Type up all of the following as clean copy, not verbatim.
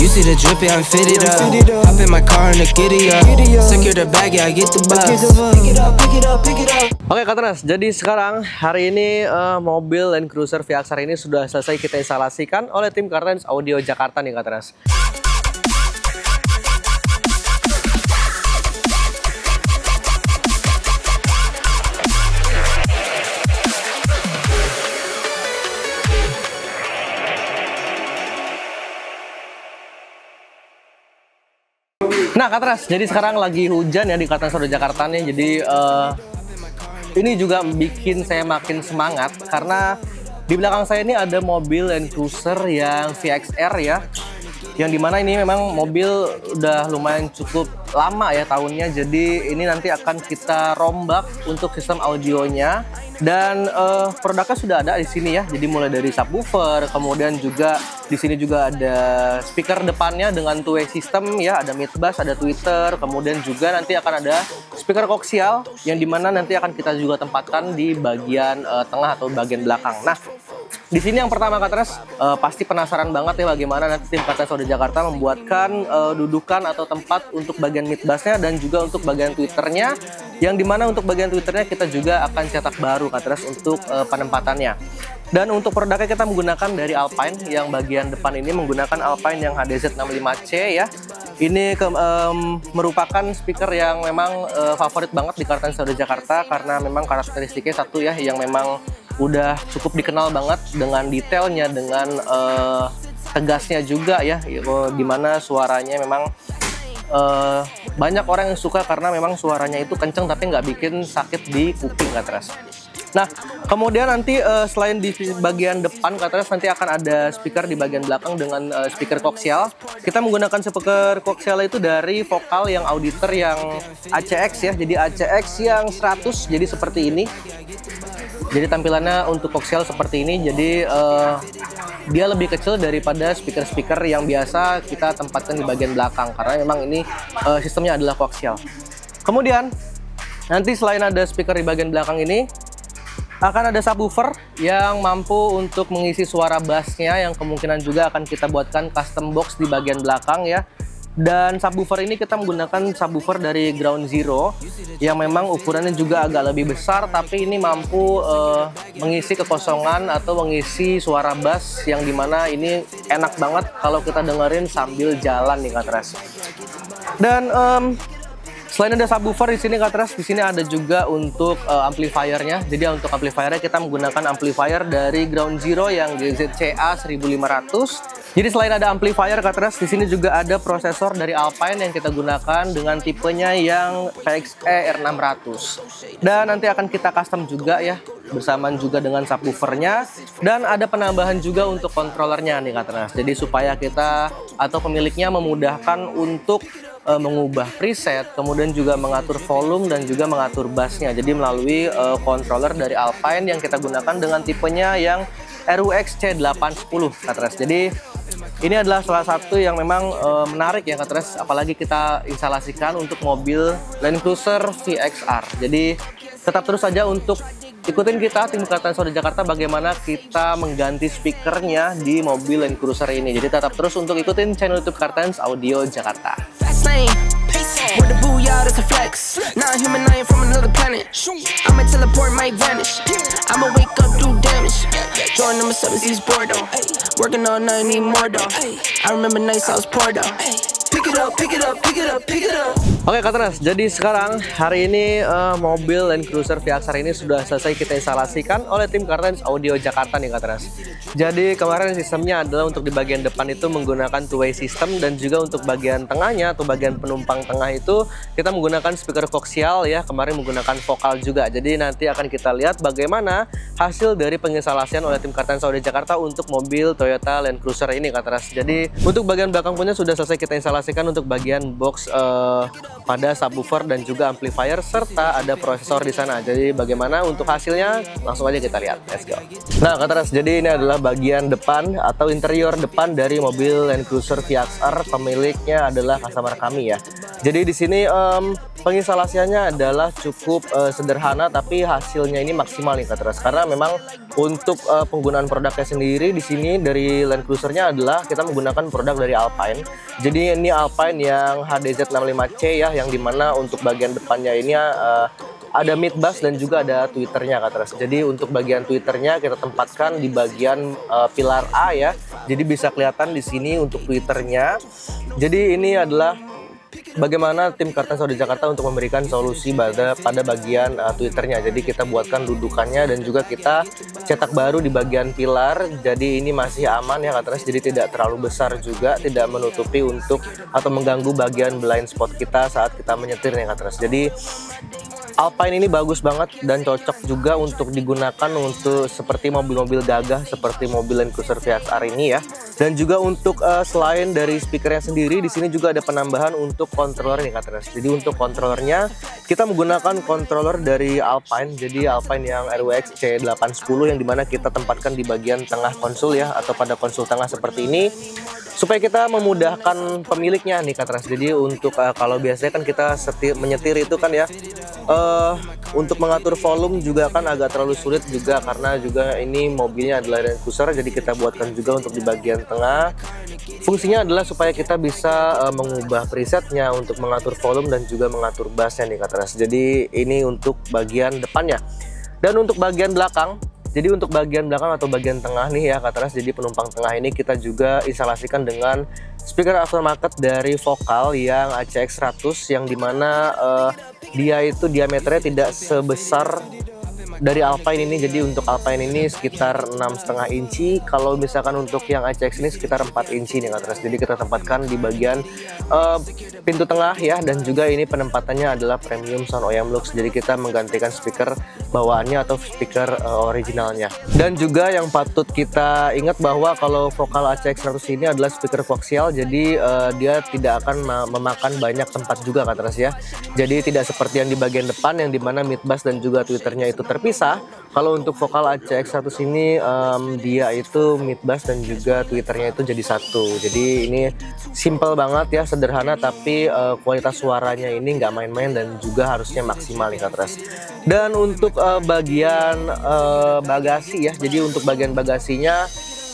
You see the drippy, I'm fitted up. Hop in my car and giddy up. Secure the bag, yeah, I get the bus. Pick it up, pick it up, pick it up. Oke Katenas, jadi sekarang hari ini mobil Land Cruiser VXR ini sudah selesai kita instalasikan oleh tim Kartens Audio Jakarta nih Katenas. Nah Katenas, jadi sekarang lagi hujan ya di Kartens Audio Jakarta nih. Jadi ini juga bikin saya makin semangat karena di belakang saya ini ada mobil Land Cruiser yang VXR ya, yang dimana ini memang mobil udah lumayan cukup lama ya tahunnya. Jadi ini nanti akan kita rombak untuk sistem audionya dan produknya sudah ada di sini ya. Jadi mulai dari subwoofer, kemudian juga di sini juga ada speaker depannya dengan two-way system ya, ada mid bass, ada tweeter, kemudian juga nanti akan ada speaker koaksial yang dimana nanti akan kita juga tempatkan di bagian tengah atau bagian belakang. Nah, di sini yang pertama Katenas pasti penasaran banget ya bagaimana nanti tim Kartens Audio Jakarta membuatkan dudukan atau tempat untuk bagian mid bassnya dan juga untuk bagian tweeternya, yang dimana untuk bagian tweeternya kita juga akan cetak baru Katenas untuk penempatannya. Dan untuk produknya kita menggunakan dari Alpine, yang bagian depan ini menggunakan Alpine yang HDZ65C ya. Ini merupakan speaker yang memang favorit banget di Kartens Audio Jakarta karena memang karakteristiknya satu ya, yang memang udah cukup dikenal banget dengan detailnya, dengan tegasnya juga ya, dimana suaranya memang banyak orang yang suka karena memang suaranya itu kenceng tapi nggak bikin sakit di kuping Katenas. Nah, kemudian nanti selain di bagian depan Katenas nanti akan ada speaker di bagian belakang dengan speaker koaksial. Kita menggunakan speaker koaksial itu dari vokal yang auditor yang ACX ya. Jadi ACX yang 100, jadi seperti ini. Jadi tampilannya untuk koaksial seperti ini. Jadi dia lebih kecil daripada speaker-speaker yang biasa kita tempatkan di bagian belakang karena memang ini sistemnya adalah koaksial. Kemudian nanti selain ada speaker di bagian belakang ini, akan ada subwoofer yang mampu untuk mengisi suara bassnya, yang kemungkinan juga akan kita buatkan custom box di bagian belakang ya. Dan subwoofer ini kita menggunakan subwoofer dari Ground Zero yang memang ukurannya juga agak lebih besar, tapi ini mampu mengisi kekosongan atau mengisi suara bass yang dimana ini enak banget kalau kita dengerin sambil jalan nih Katenas. Dan selain ada subwoofer di sini Katenas, di sini ada juga untuk amplifiernya. Jadi untuk amplifiernya kita menggunakan amplifier dari Ground Zero yang GZCA 1500. Jadi selain ada amplifier Katenas, di sini juga ada prosesor dari Alpine yang kita gunakan dengan tipenya yang PXE R600. Dan nanti akan kita custom juga ya, bersamaan juga dengan subwoofernya. Dan ada penambahan juga untuk controllernya nih Katenas. Jadi supaya kita atau pemiliknya memudahkan untuk mengubah preset, kemudian juga mengatur volume dan juga mengatur bassnya. Jadi melalui controller dari Alpine yang kita gunakan dengan tipenya yang RUX C810 Katenas. Jadi ini adalah salah satu yang memang menarik ya Katenas, apalagi kita instalasikan untuk mobil Land Cruiser VXR. Jadi tetap terus saja untuk ikutin kita tim Kartens Audio Jakarta bagaimana kita mengganti speakernya di mobil Land Cruiser ini. Jadi tetap terus untuk ikutin channel YouTube Kartens Audio Jakarta. Where the booyah is a flex. Not human, I am from another planet. I'ma teleport, might vanish. I'ma wake up, do damage. Join number 7, East Bordeaux. Working all night, need more though. I remember nights I was poor though. Pick it up, pick it up, pick it up, pick it up. Oke Katenas, jadi sekarang hari ini mobil Land Cruiser VXR ini sudah selesai kita instalasikan oleh tim Kartens Audio Jakarta nih Katenas. Jadi kemarin sistemnya adalah untuk di bagian depan itu menggunakan two-way system, dan juga untuk bagian tengahnya atau bagian penumpang tengah itu kita menggunakan speaker koaksial ya, kemarin menggunakan vokal juga. Jadi nanti akan kita lihat bagaimana hasil dari penginstalasian oleh tim Kartens Audio Jakarta untuk mobil Toyota Land Cruiser ini Katenas. Jadi untuk bagian belakang punya sudah selesai kita instalasikan untuk bagian box pada subwoofer dan juga amplifier serta ada prosesor di sana. Jadi bagaimana untuk hasilnya langsung aja kita lihat. Let's go. Nah Katenas, jadi ini adalah bagian depan atau interior depan dari mobil Land Cruiser VXR. Pemiliknya adalah customer kami ya. Jadi di sini penginstalasiannya adalah cukup sederhana, tapi hasilnya ini maksimal nih Kak Tras. Karena memang untuk penggunaan produknya sendiri di sini dari Land Cruiser-nya adalah kita menggunakan produk dari Alpine. Jadi ini Alpine yang HDZ65C ya, yang dimana untuk bagian depannya ini ada mid bass dan juga ada tweeternya Kak Tras. Jadi untuk bagian tweeternya kita tempatkan di bagian pilar A ya. Jadi bisa kelihatan di sini untuk tweeternya. Jadi ini adalah bagaimana tim Kartens Audio Jakarta untuk memberikan solusi pada bagian tweeternya. Jadi kita buatkan dudukannya dan juga kita cetak baru di bagian pilar. Jadi ini masih aman ya Kak Tras. Jadi tidak terlalu besar juga, tidak menutupi untuk atau mengganggu bagian blind spot kita saat kita menyetir nih Kak Tras. Jadi Alpine ini bagus banget dan cocok juga untuk digunakan untuk seperti mobil-mobil gagah seperti mobil Land Cruiser VXR ini ya. Dan juga untuk selain dari speakernya sendiri, di sini juga ada penambahan untuk controller nih Kak Tras. Jadi untuk controllernya kita menggunakan controller dari Alpine. Jadi Alpine yang RWX C810 yang dimana kita tempatkan di bagian tengah konsul ya, atau pada konsul tengah seperti ini, supaya kita memudahkan pemiliknya nih Kak Tras. Jadi untuk kalau biasanya kan kita menyetir itu kan ya, untuk mengatur volume juga kan agak terlalu sulit juga, karena juga ini mobilnya adalah Land Cruiser. Jadi kita buatkan juga untuk di bagian tengah. Fungsinya adalah supaya kita bisa mengubah presetnya untuk mengatur volume dan juga mengatur bassnya nih Kak Tras. Jadi ini untuk bagian depannya. Dan untuk bagian belakang, jadi untuk bagian belakang atau bagian tengah nih ya Kak Tras, jadi penumpang tengah ini kita juga instalasikan dengan speaker aftermarket dari Vokal yang ACX 100, yang dimana dia itu diameternya tidak sebesar dari Alpine ini. Jadi untuk Alpine ini sekitar 6,5 inci, kalau misalkan untuk yang ACX ini sekitar 4 inci nih Kak Tras. Jadi kita tempatkan di bagian pintu tengah ya, dan juga ini penempatannya adalah premium sound OEM Lux. Jadi kita menggantikan speaker bawaannya atau speaker originalnya. Dan juga yang patut kita ingat bahwa kalau Vokal ACX 100 ini adalah speaker koaksial, jadi dia tidak akan memakan banyak tempat juga Kak Tras ya. Jadi tidak seperti yang di bagian depan yang dimana mid bass dan juga tweeternya itu terpisah. Kalau untuk Vokal ACX 100 ini dia itu mid bass dan juga tweeternya itu jadi satu. Jadi ini simple banget ya, sederhana, tapi kualitas suaranya ini nggak main-main dan juga harusnya maksimal nih Kak Tras. Dan untuk bagian bagasi ya, jadi untuk bagian bagasinya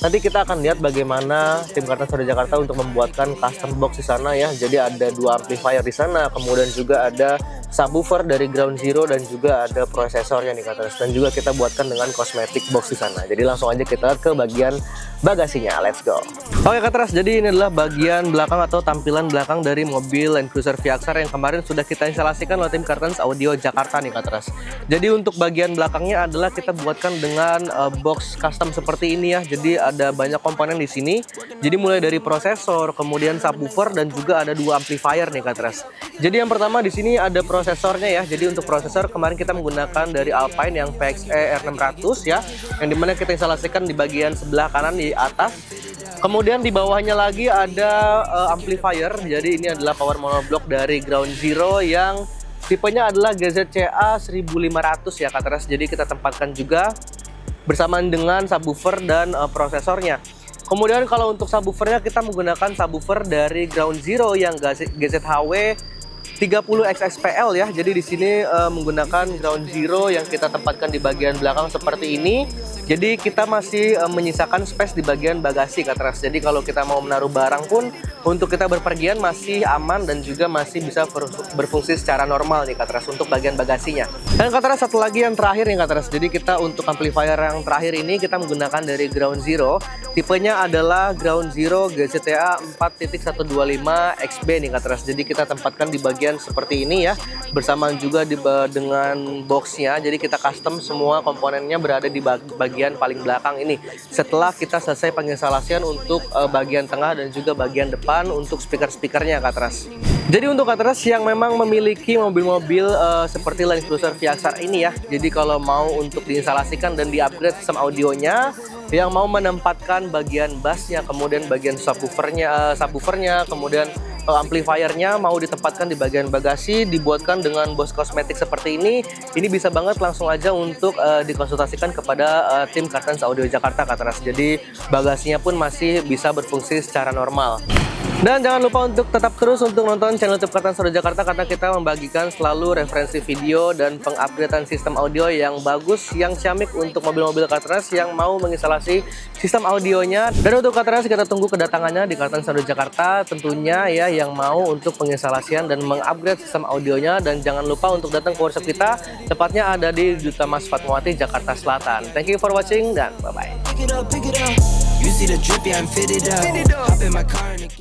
nanti kita akan lihat bagaimana tim Kartens Audio Jakarta untuk membuatkan custom box di sana ya. Jadi ada 2 amplifier di sana, kemudian juga ada subwoofer dari Ground Zero dan juga ada prosesornya nih Kak Tras. Dan juga kita buatkan dengan cosmetic box di sana. Jadi langsung aja kita ke bagian bagasinya. Let's go. Oke Kak Tras, jadi ini adalah bagian belakang atau tampilan belakang dari mobil Land Cruiser VXR yang kemarin sudah kita instalasikan oleh tim Kartens Audio Jakarta nih Kak Tras. Jadi untuk bagian belakangnya adalah kita buatkan dengan box custom seperti ini ya. Jadi ada banyak komponen di sini. Jadi mulai dari prosesor, kemudian subwoofer, dan juga ada 2 amplifier nih Kak Tras. Jadi yang pertama di sini ada prosesornya ya. Jadi untuk prosesor kemarin kita menggunakan dari Alpine yang PXE R600 ya, yang dimana kita instalasikan di bagian sebelah kanan di atas. Kemudian di bawahnya lagi ada amplifier. Jadi ini adalah power monoblock dari Ground Zero yang tipenya adalah GZCA 1500 ya Kak Tras. Jadi kita tempatkan juga bersamaan dengan subwoofer dan prosesornya. Kemudian kalau untuk subwoofernya kita menggunakan subwoofer dari Ground Zero yang GZHW 30XXPL ya. Jadi di sini menggunakan Ground Zero yang kita tempatkan di bagian belakang seperti ini. Jadi kita masih menyisakan space di bagian bagasi Kak Tras. Jadi kalau kita mau menaruh barang pun untuk kita berpergian masih aman dan juga masih bisa berfungsi secara normal nih Kak Tras untuk bagian bagasinya. Dan Kak Tras, satu lagi yang terakhir nih Kak Tras. Jadi kita untuk amplifier yang terakhir ini kita menggunakan dari Ground Zero. Tipenya adalah Ground Zero GZTA 4.125XB nih Kak Tras. Jadi kita tempatkan di bagian seperti ini ya, bersamaan juga dengan boxnya. Jadi kita custom semua komponennya berada di bagian paling belakang ini. Setelah kita selesai penginstalasian untuk bagian tengah dan juga bagian depan untuk speaker-speakernya Kak Tras. Jadi untuk Kak Tras yang memang memiliki mobil-mobil seperti Land Cruiser VXR ini ya, jadi kalau mau untuk diinstalasikan dan di-upgrade sistem audionya, yang mau menempatkan bagian bassnya, kemudian bagian subwoofernya, kemudian amplifiernya mau ditempatkan di bagian bagasi, dibuatkan dengan box kosmetik seperti ini bisa banget langsung aja untuk dikonsultasikan kepada tim Kartens Audio Jakarta Kak Tras. Jadi bagasinya pun masih bisa berfungsi secara normal. Dan jangan lupa untuk tetap terus untuk nonton channel YouTube Kartan Solo Jakarta, karena kita membagikan selalu referensi video dan pengupgradean sistem audio yang bagus, yang ciamik untuk mobil-mobil Kartans yang mau menginstalasi sistem audionya. Dan untuk Kartans kita tunggu kedatangannya di Kartan Solo Jakarta tentunya ya, yang mau untuk penginstalasian dan mengupgrade sistem audionya. Dan jangan lupa untuk datang ke workshop kita, tepatnya ada di Duta Mas Fatmawati, Jakarta Selatan. Thank you for watching dan bye-bye. You see the drip, yeah, I'm fitted up. Hop in my car and